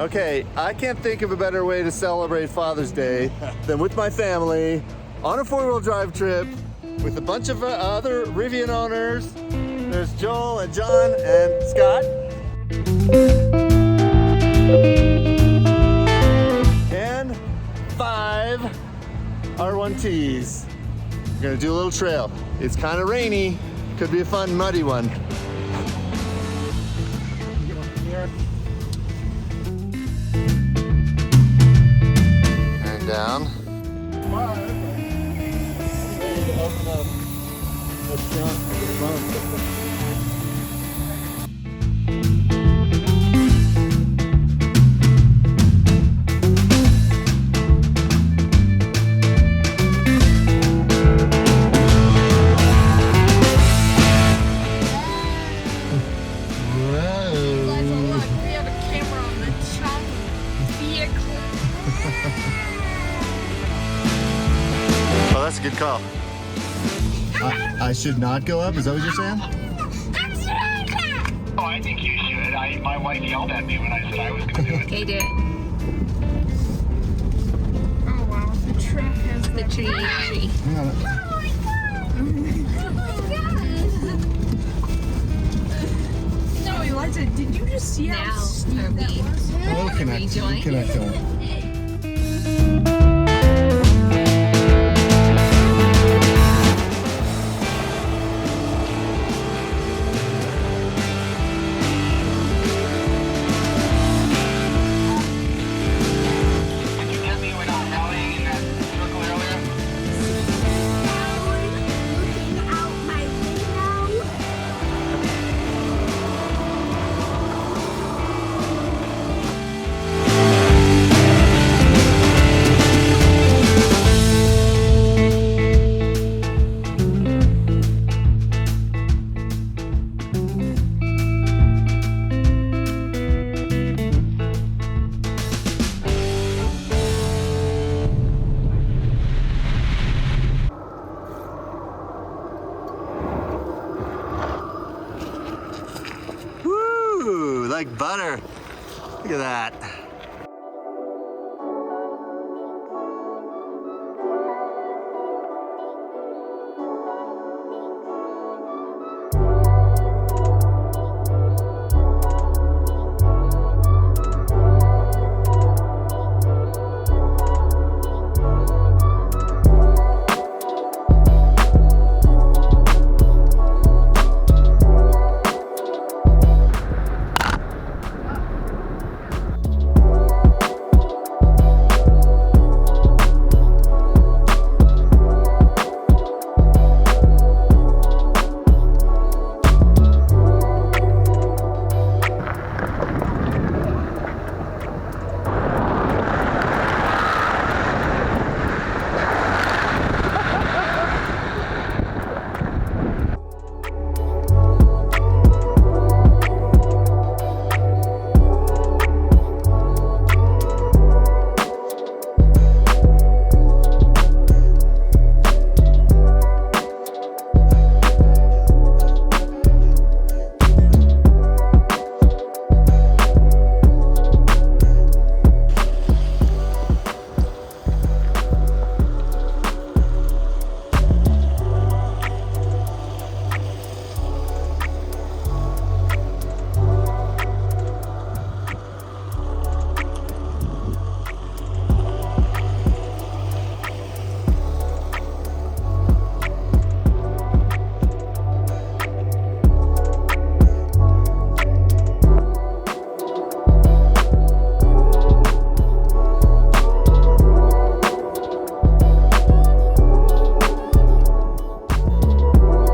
Okay, I can't think of a better way to celebrate Father's Day than with my family on a four-wheel drive trip with a bunch of other Rivian owners. There's Joel and John and Scott. And 5 R1Ts. We're gonna do a little trail. It's kind of rainy. Could be a fun, muddy one. And down. Open up the front of the bump. Oh, that's a good call. I should not go up? Is that what you're saying? Oh, I think you should. My wife yelled at me when I said I was going to do it. Okay, do it. Oh wow, the truck has The tree. Hang on. No, Eliza, did you just see how Now, steep are that we- was? Oh, connect. Rejoin. Connect on. Can you tell me we're not rallying in that circle earlier? Looking out my window. Woo! Like butter. Look at that.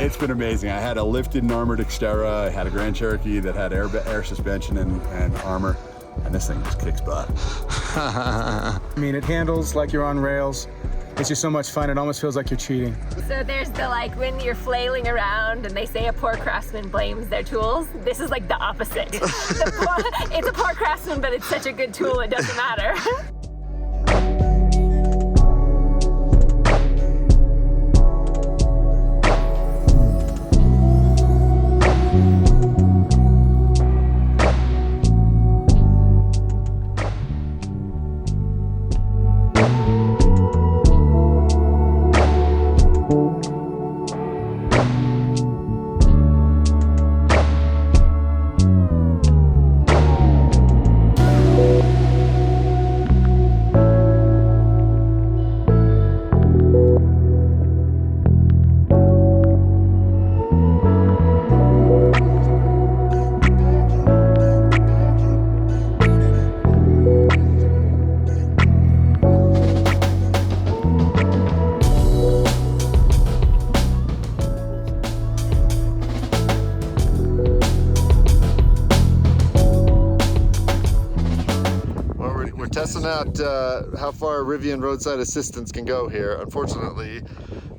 It's been amazing. I had a lifted and armored Xterra. I had a Grand Cherokee that had air suspension and armor, and this thing just kicks butt. I mean, it handles like you're on rails. It's just so much fun. It almost feels like you're cheating. So there's the like when you're flailing around and they say a poor craftsman blames their tools. This is like the opposite. It's a poor craftsman, but it's such a good tool it doesn't matter. testing out how far Rivian roadside assistance can go here. Unfortunately,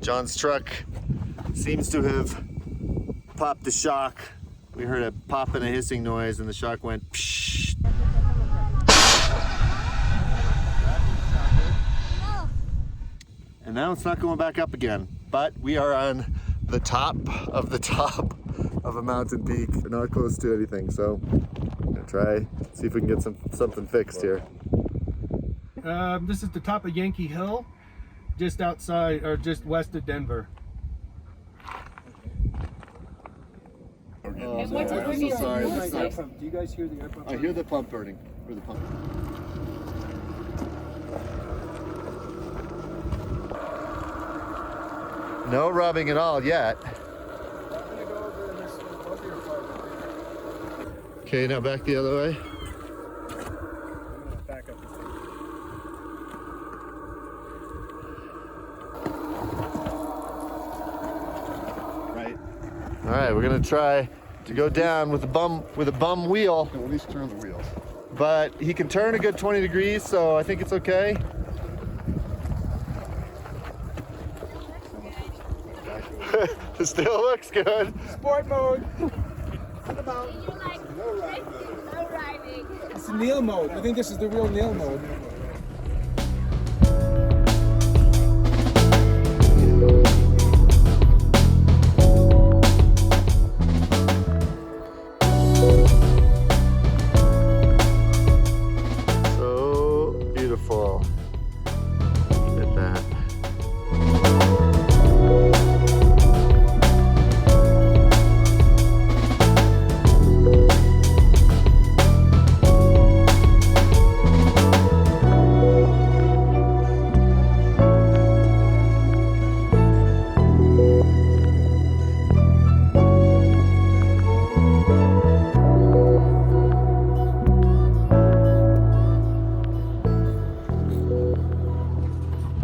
John's truck seems to have popped the shock. We heard a pop and a hissing noise and the shock went psh. And now it's not going back up again, but we are on the top of a mountain peak. We're not close to anything, so I'm gonna try, see if we can get something fixed here. This is the top of Yankee Hill, just outside or just west of Denver. Oh, I'm so sorry. Do you guys hear the air pump? I hear the pump burning. Or the pump. No rubbing at all yet. Okay, now back the other way. Back up. Right. All right, we're gonna try to go down with a bum wheel. At least turn the wheels. But he can turn a good 20 degrees, so I think it's okay. It still looks good. Sport mode. It's Neil mode. I think this is the real Neil mode. So beautiful. Look at that.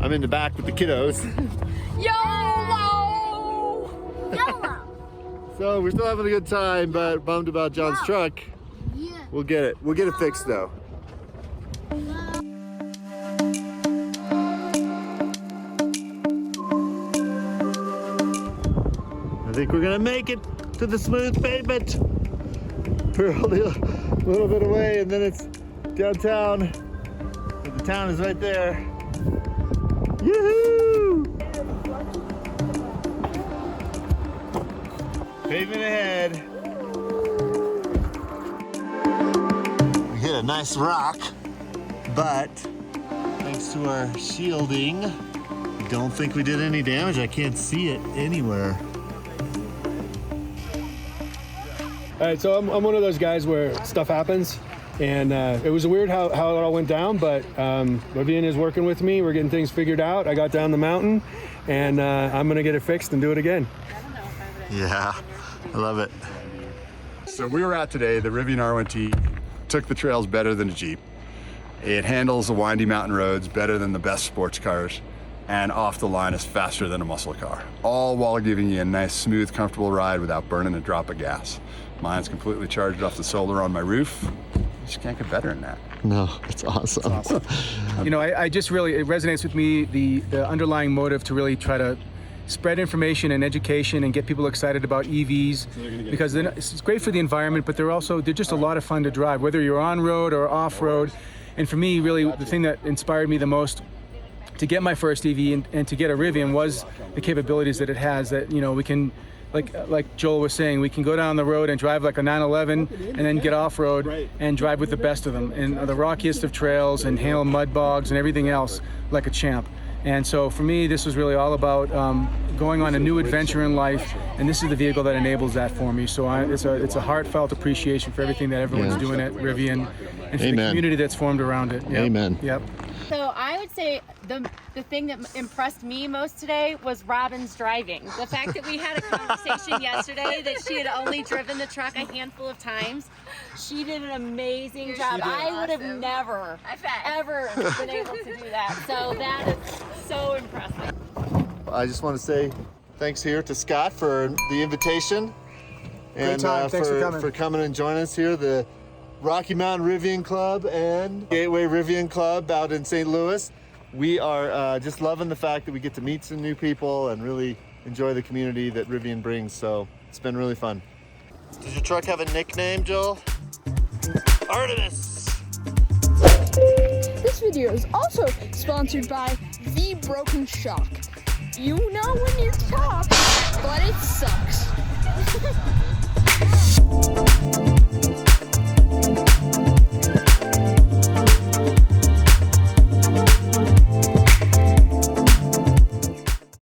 I'm in the back with the kiddos. YOLO! YOLO! So we're still having a good time, but bummed about John's truck. Yeah. We'll get it. We'll get it fixed though. I think we're gonna make it to the smooth pavement. We're only a little bit away and then it's downtown. But the town is right there. Yoo-hoo! Pavement ahead. We hit a nice rock, but thanks to our shielding, I don't think we did any damage. I can't see it anywhere. All right, so I'm one of those guys where stuff happens, and it was weird how it all went down, but Rivian is working with me. We're getting things figured out. I got down the mountain, and I'm gonna get it fixed and do it again. Yeah, I love it. So we were out today, the Rivian R1T took the trails better than a Jeep. It handles the windy mountain roads better than the best sports cars, and off the line is faster than a muscle car, all while giving you a nice, smooth, comfortable ride without burning a drop of gas. Mine's completely charged off the solar on my roof. You just can't get better than that. No, it's awesome. You know, I just really, it resonates with me, the underlying motive to really try to spread information and education and get people excited about EVs, because it's great for the environment, but they're just a lot of fun to drive, whether you're on road or off road. And for me, really, the thing that inspired me the most to get my first EV and to get a Rivian was the capabilities that it has, that, you know, we can, like Joel was saying, we can go down the road and drive like a 911 and then get off road and drive with the best of them and the rockiest of trails and handle mud bogs and everything else like a champ. And so for me, this was really all about going on a new adventure in life, and this is the vehicle that enables that for me. So it's a heartfelt appreciation for everything that everyone's doing at Rivian and for the community that's formed around it. Yep. Amen. Yep. So I would say the thing that impressed me most today was Robin's driving. The fact that we had a conversation yesterday that she had only driven the truck a handful of times. She did an amazing job. I would have never, ever been able to do that. So that is so impressive. I just want to say thanks here to Scott for the invitation and time. Thanks for coming. for coming and joining us here. The Rocky Mountain Rivian Club and Gateway Rivian Club out in St. Louis. We are just loving the fact that we get to meet some new people and really enjoy the community that Rivian brings, so it's been really fun. Does your truck have a nickname, Joel? Artemis! This video is also sponsored by The Broken Shock. You know when you're tough, but it sucks.